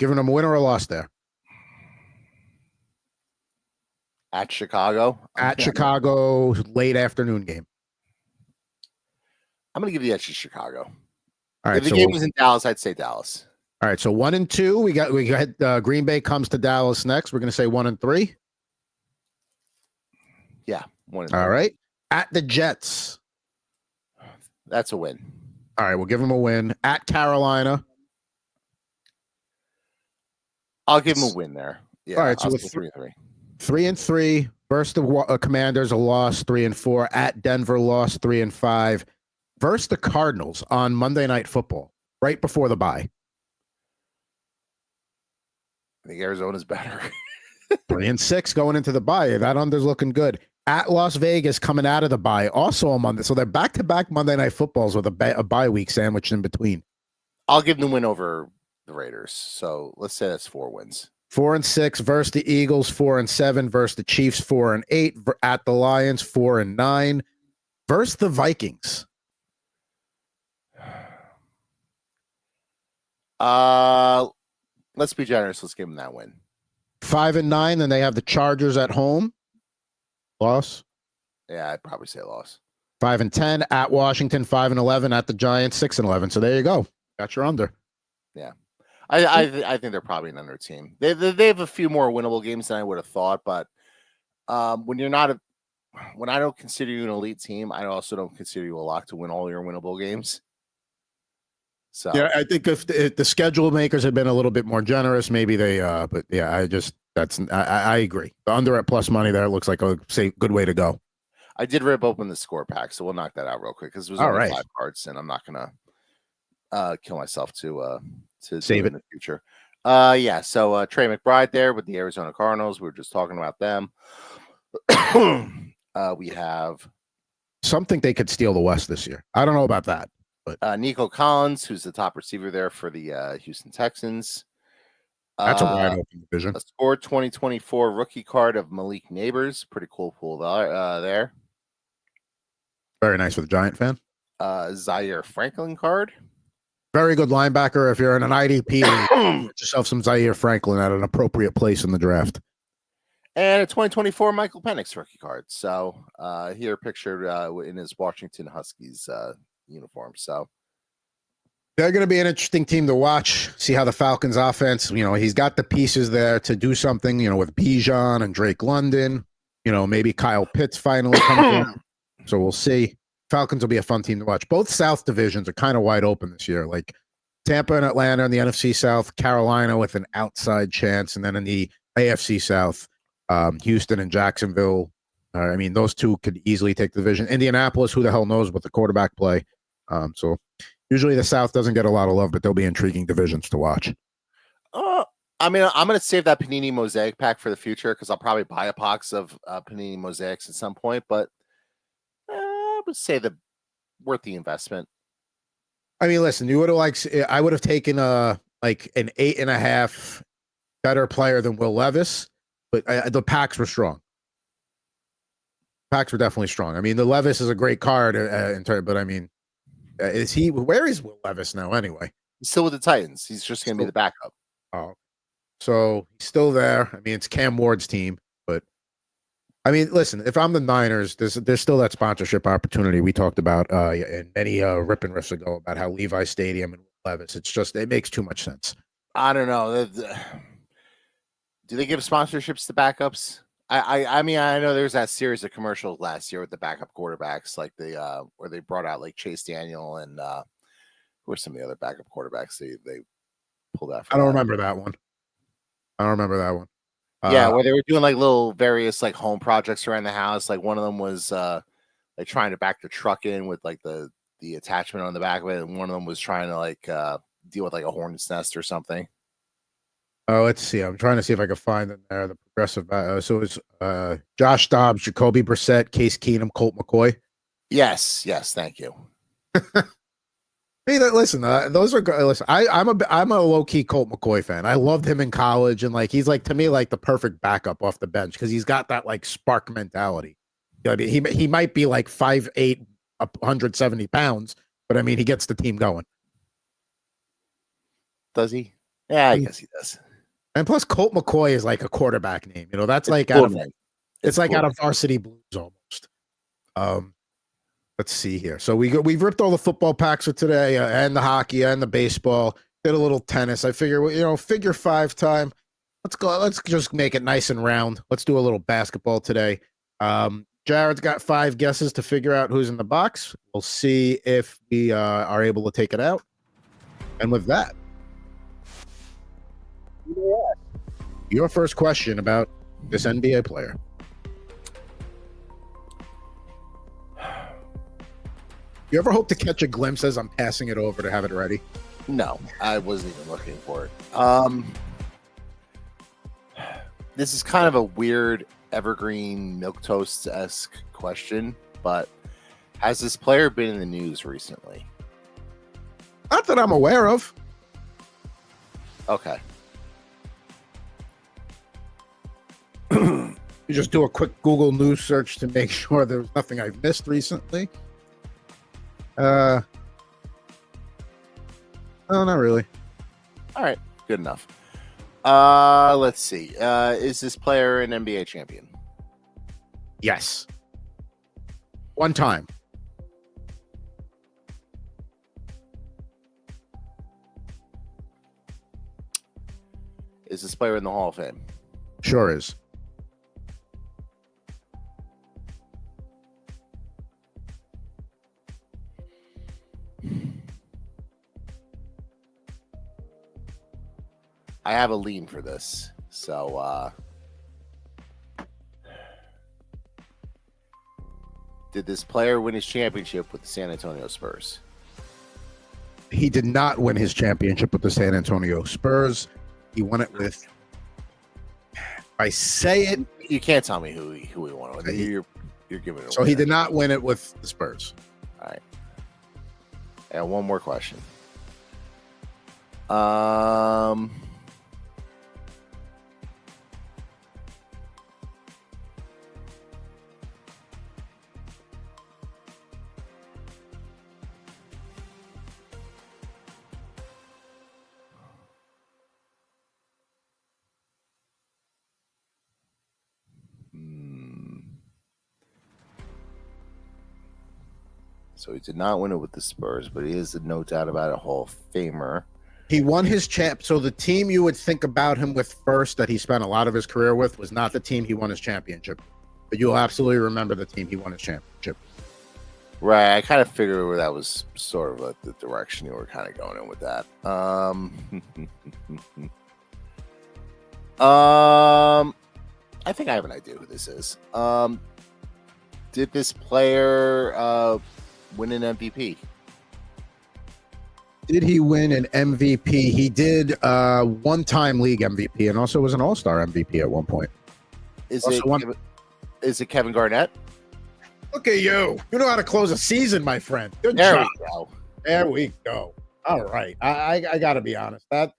Giving them a win or a loss there. At Chicago? At Chicago, late afternoon game. I'm going to give the edge to Chicago. All right, if the game was in Dallas, I'd say Dallas. All right, so 1 and 2. We got Green Bay comes to Dallas next. We're going to say 1 and 3. Yeah, 1 and 3. All right. At the Jets. That's a win. All right, we'll give them a win. At Carolina. I'll give them a win there. Yeah. All right, so with 3-3. 3 and 3. Versus the Commanders, a loss. 3 and 4. At Denver, loss. 3 and 5. Versus the Cardinals on Monday Night Football, right before the bye. I think Arizona's better. 3 and 6 going into the bye. That under's looking good. At Las Vegas, coming out of the bye, also on Monday. So they're back-to-back Monday Night Footballs with a bye week sandwiched in between. I'll give them the win over the Raiders. So let's say that's 4 wins. 4 and 6 versus the Eagles. 4 and 7 versus the Chiefs. 4 and 8 at the Lions. 4 and 9 versus the Vikings. Let's be generous. Let's give them that win. 5 and 9. Then they have the Chargers at home. Loss. Yeah, I'd probably say loss. 5 and 10 at Washington. 5 and 11 at the Giants. 6 and 11. So there you go. Got your under. Yeah, I think they're probably an under team. They have a few more winnable games than I would have thought, but when I don't consider you an elite team, I also don't consider you a lock to win all your winnable games. So yeah, I think if the schedule makers had been a little bit more generous, maybe they. But yeah, I agree. The under at plus money there looks like a good way to go. I did rip open the score pack, so we'll knock that out real quick because it was only 5 cards, and I'm not gonna kill myself to save it in the future. Yeah. So Trey McBride there with the Arizona Cardinals. We were just talking about them. We have some think they could steal the West this year. I don't know about that, but Nico Collins, who's the top receiver there for the Houston Texans. That's a wide open division. A score 2024 rookie card of Malik Neighbors. Pretty cool pool there. Very nice with a Giant fan. Zaire Franklin card. Very good linebacker. If you're in an IDP, get yourself some Zaire Franklin at an appropriate place in the draft. And a 2024 Michael Penix rookie card. So here pictured in his Washington Huskies uniform. So they're going to be an interesting team to watch. See how the Falcons offense, he's got the pieces there to do something, with Bijan and Drake London, maybe Kyle Pitts finally comes in. So we'll see. Falcons will be a fun team to watch. Both South divisions are kind of wide open this year. Like Tampa and Atlanta in the NFC South, Carolina with an outside chance. And then in the AFC South, Houston and Jacksonville. Those two could easily take the division. Indianapolis, who the hell knows what the quarterback play. So usually the South doesn't get a lot of love, but they'll be intriguing divisions to watch. I'm going to save that Panini Mosaic pack for the future because I'll probably buy a box of Panini Mosaics at some point. But I would say worth the investment. Listen, you would have I would have taken an 8.5 better player than Will Levis, but the packs were strong. Packs were definitely strong. The Levis is a great card but is he? Where is Will Levis now? Anyway, he's still with the Titans. He's just going to be the backup. Oh, so he's still there. It's Cam Ward's team, but listen. If I'm the Niners, there's still that sponsorship opportunity we talked about in many Rip N Riffs ago about how Levi Stadium and Levis. It's just it makes too much sense. I don't know. Do they give sponsorships to backups? I know there's that series of commercials last year with the backup quarterbacks, like where they brought out like Chase Daniel and who are some of the other backup quarterbacks they pulled out. I don't remember that one. Yeah, where they were doing like little various like home projects around the house. Like one of them was like trying to back the truck in with like the attachment on the back of it, and one of them was trying to like deal with like a hornet's nest or something. Oh, let's see. I'm trying to see if I can find it there. The progressive. So it's Josh Dobbs, Jacoby Brissett, Case Keenum, Colt McCoy. Yes. Thank you. Hey, listen. Those are good. Listen, I'm a low key Colt McCoy fan. I loved him in college, and like he's like to me like the perfect backup off the bench because he's got that like spark mentality. He might be like 5'8", 170 pounds, but he gets the team going. Does he? Yeah, I guess he does. And plus, Colt McCoy is like a quarterback name. That's like out of Varsity Blues almost. Let's see here. So we've ripped all the football packs for today, and the hockey and the baseball. Did a little tennis. I figure, figure 5 time. Let's go. Let's just make it nice and round. Let's do a little basketball today. Jared's got 5 guesses to figure out who's in the box. We'll see if we are able to take it out. And with that, your first question about this NBA player. You ever hope to catch a glimpse as I'm passing it over to have it ready? No, I wasn't even looking for it. This is kind of a weird evergreen milquetoast-esque question, but has this player been in the news recently? Not that I'm aware of. Okay. You just do a quick Google News search to make sure there's nothing I've missed recently. No, not really. All right, good enough. Let's see. Is this player an NBA champion? Yes. One time. Is this player in the Hall of Fame? Sure is. I have a lean for this, so Did this player win his championship with the San Antonio Spurs? He did not win his championship with the San Antonio Spurs. He won it with. I say it. You can't tell me who he won with. You're giving it. So he did not win it with the Spurs. All right. And one more question. So he did not win it with the Spurs, but he is, no doubt about it, Hall of Famer. He won his champ. So the team you would think about him with first that he spent a lot of his career with was not the team he won his championship. But you'll absolutely remember the team he won his championship. Right. I kind of figured where that was sort of the direction you were kind of going in with that. I think I have an idea who this is. Did this player win an MVP? Did he win an MVP? He did one-time league MVP and also was an all-star MVP at one point. Is it Kevin Garnett? Look at you. You know how to close a season, my friend. Good there job. We go. There we go. All right. I got to be honest. That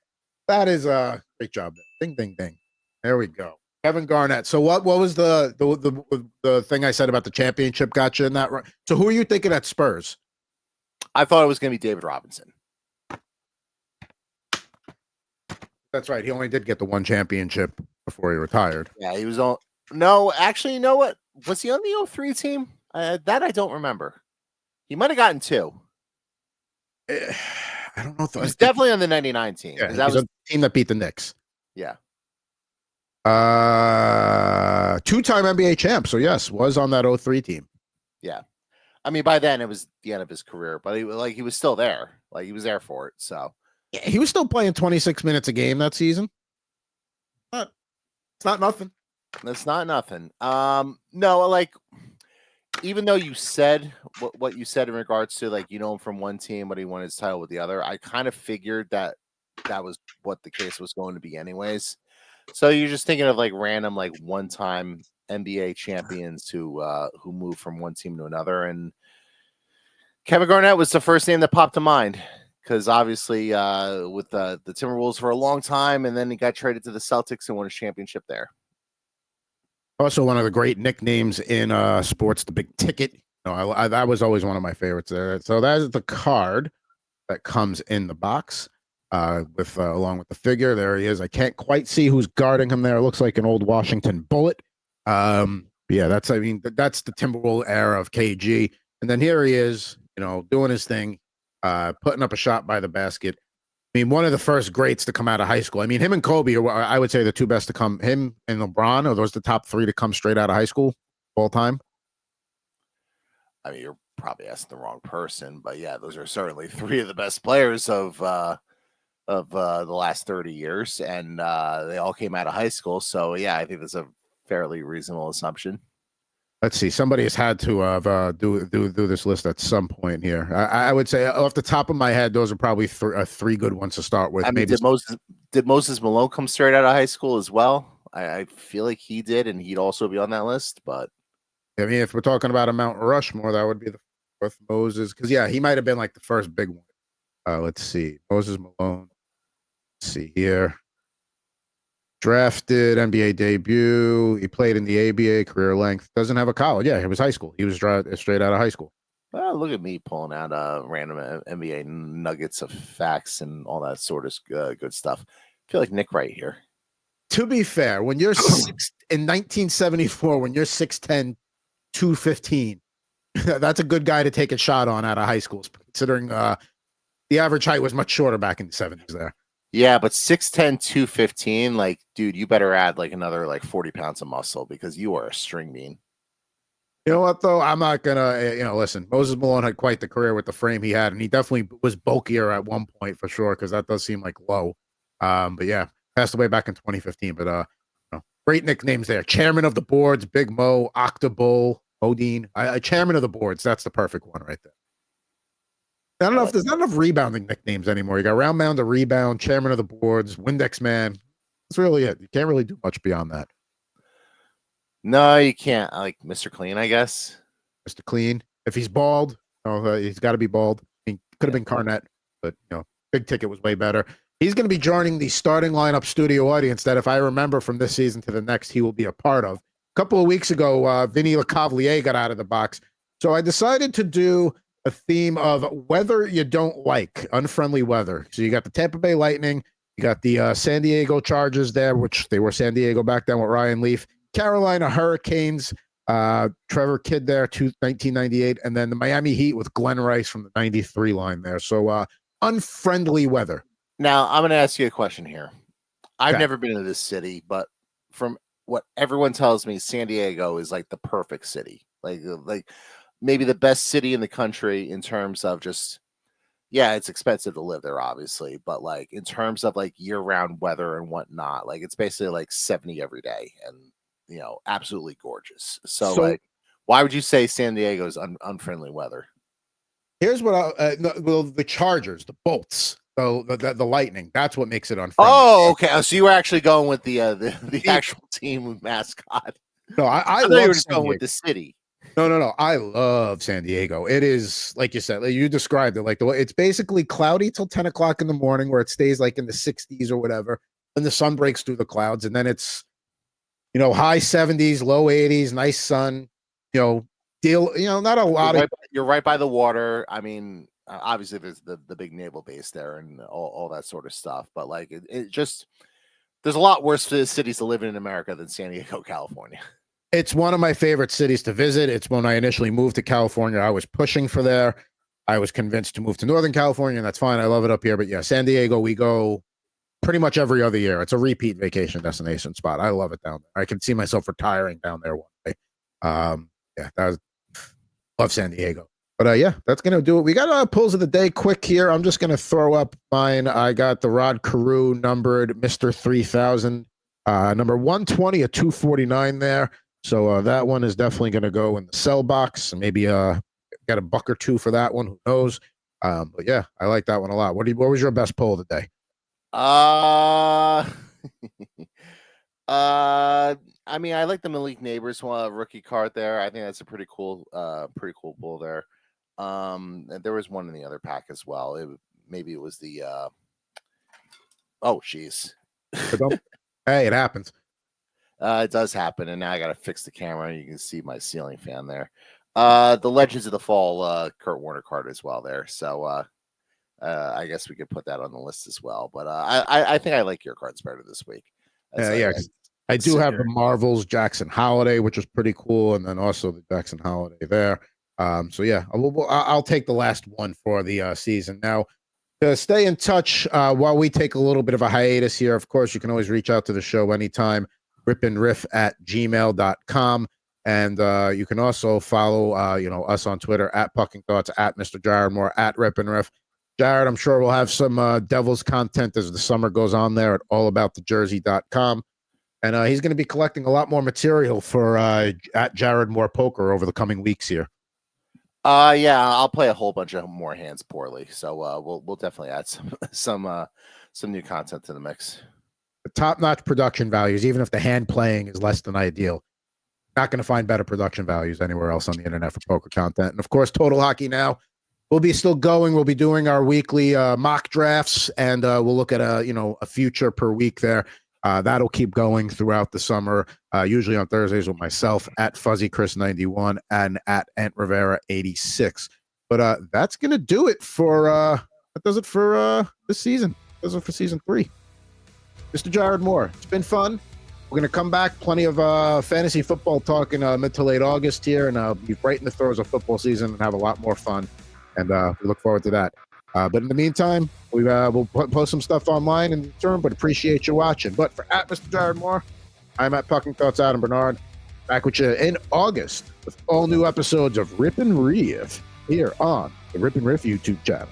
is a great job. Ding, ding, ding. There we go. Kevin Garnett. So what was the thing I said about the championship got you in that? So who are you thinking at Spurs? I thought it was going to be David Robinson. That's right. He only did get the one championship before he retired. Yeah, he was on. No, actually, you know what? Was he on the 03 team? That I don't remember. He might have gotten two. I don't know. He was definitely on the 99 team. Yeah, that was a team that beat the Knicks. Yeah. Two-time NBA champ. So yes, was on that 03 team. Yeah. I mean, by then it was the end of his career, but he was still there. Like he was there for it. So yeah, he was still playing 26 minutes a game that season. But it's not nothing. That's not nothing. No, like even though you said what you said in regards to like him from one team, but he won his title with the other, I kind of figured that was what the case was going to be, anyways. So you're just thinking of like random like one-time NBA champions who moved from one team to another, and Kevin Garnett was the first name that popped to mind because obviously with the Timberwolves for a long time, and then he got traded to the Celtics and won a championship there. Also, one of the great nicknames in sports, the Big Ticket. That was always one of my favorites there. So that is the card that comes in the box with along with the figure. There he is. I can't quite see who's guarding him there. It looks like an old Washington Bullet. Yeah, that's the Timberwolves era of KG. And then here he is, doing his thing, putting up a shot by the basket. I mean, one of the first greats to come out of high school. I mean, him and Kobe are, I would say, the two best to come. Him and LeBron are those the top three to come straight out of high school all time? I mean, you're probably asking the wrong person, but yeah, those are certainly three of the best players of the last 30 years, and they all came out of high school. So yeah, I think that's a fairly reasonable assumption. Let's see. Somebody has had to do this list at some point here. I would say off the top of my head, those are probably three good ones to start with. I mean, did Moses Malone come straight out of high school as well? I feel like he did, and he'd also be on that list. But I mean, if we're talking about a Mount Rushmore, that would be the fourth. Moses, because yeah, he might have been like the first big one. Let's see. Moses Malone. Let's see here. Drafted, NBA debut. He played in the ABA, career length. Doesn't have a college. Yeah, it was high school. He was straight out of high school. Well, look at me pulling out random NBA nuggets of facts and all that sort of good stuff. I feel like Nick right here. To be fair, when you're in 1974, when you're 6'10", 215, that's a good guy to take a shot on out of high school, considering the average height was much shorter back in the 70s there. Yeah, but 6'10", 215, like, dude, you better add like another like 40 pounds of muscle because you are a string bean. You know what, though? I'm not going to, listen, Moses Malone had quite the career with the frame he had, and he definitely was bulkier at one point for sure, because that does seem like low. But yeah, passed away back in 2015. But great nicknames there. Chairman of the Boards, Big Mo, Octobull, Odine, chairman of the boards. That's the perfect one right there. I don't know if there's not enough rebounding nicknames anymore. You got round mound to rebound, chairman of the boards, Windex man. That's really it. You can't really do much beyond that. No, you can't. I like Mr. Clean, I guess. Mr. Clean. If he's bald, he's got to be bald. He could have been Carnett, but Big Ticket was way better. He's going to be joining the starting lineup studio audience that, if I remember from this season to the next, he will be a part of. A couple of weeks ago, Vinny Lecavalier got out of the box. So I decided to do a theme of weather you don't like, unfriendly weather. So you got the Tampa Bay Lightning, you got the San Diego Chargers there, which they were San Diego back then with Ryan Leaf, Carolina Hurricanes, Trevor Kidd there, 1998, and then the Miami Heat with Glenn Rice from the 93 line there. So unfriendly weather. Now, I'm going to ask you a question here. I've never been to this city, but from what everyone tells me, San Diego is like the perfect city. Like maybe the best city in the country in terms of just, it's expensive to live there, obviously, but like in terms of like year-round weather and whatnot, like it's basically like 70 every day and, absolutely gorgeous. So like, why would you say San Diego is unfriendly weather? Here's what the Chargers, the Bolts. So the Lightning, that's what makes it unfriendly. Oh, okay. So you were actually going with the actual team mascot. No, I thought you were just going with the city. No. I love San Diego. It is, like you said, you described it, like it's basically cloudy till 10 o'clock in the morning, where it stays like in the 60s or whatever, and the sun breaks through the clouds, and then it's high 70s, low 80s, nice sun. Not a lot you're right by the water. I mean, obviously there's the big naval base there and all that sort of stuff, but like it just, there's a lot worse cities to live in America than San Diego, California. It's one of my favorite cities to visit. It's when I initially moved to California, I was pushing for there. I was convinced to move to Northern California, and that's fine. I love it up here. But yeah, San Diego, we go pretty much every other year. It's a repeat vacation destination spot. I love it down there. I can see myself retiring down there one day. Love San Diego. But that's going to do it. We got pulls of the day quick here. I'm just going to throw up mine. I got the Rod Carew numbered Mr. 3000, number 120 at 249 there. So that one is definitely going to go in the sell box. Maybe got a buck or two for that one. Who knows? But yeah, I like that one a lot. What was your best pull of the day? I mean, I like the Malik Neighbors rookie card there. I think that's a pretty cool pull there. And there was one in the other pack as well. Maybe it was the oh jeez. Hey, it happens. It does happen, and now I gotta fix the camera. You can see my ceiling fan there. The Legends of the Fall Kurt Warner card as well there. So I guess we could put that on the list as well. But I think I like your cards better this week. I do have the Marvels Jackson Holiday, which is pretty cool, and then also the Jackson Holiday there. So yeah, I'll take the last one for the season. Now, to stay in touch while we take a little bit of a hiatus here, of course, you can always reach out to the show anytime, RipNRiff@gmail.com. And you can also follow us on Twitter at Pucking Thoughts, at Mr. Jared Moore, at Rip N Riff. Jared, I'm sure we'll have some Devils content as the summer goes on there at allaboutthejersey.com. And he's going to be collecting a lot more material for at Jared Moore Poker over the coming weeks here. I'll play a whole bunch of more hands poorly. So we'll definitely add some new content to the mix. The top-notch production values, even if the hand playing is less than ideal. Not going to find better production values anywhere else on the internet for poker content. And of course, Total Hockey Now will be still going. We'll be doing our weekly mock drafts, and we'll look at a future per week there. That'll keep going throughout the summer, usually on Thursdays with myself at FuzzyChris91 and at Ant Rivera 86. But that's going to do it for that does it for this season. Does it for season 3. Mr. Jared Moore, it's been fun. We're going to come back. Plenty of fantasy football talk in mid to late August here, and be right in the throes of football season and have a lot more fun. And we look forward to that. But in the meantime, we'll post some stuff online in return, but appreciate you watching. But for at Mr. Jared Moore, I'm at Pucking Thoughts Adam Bernard. Back with you in August with all new episodes of Rip N Riff here on the Rip N Riff YouTube channel.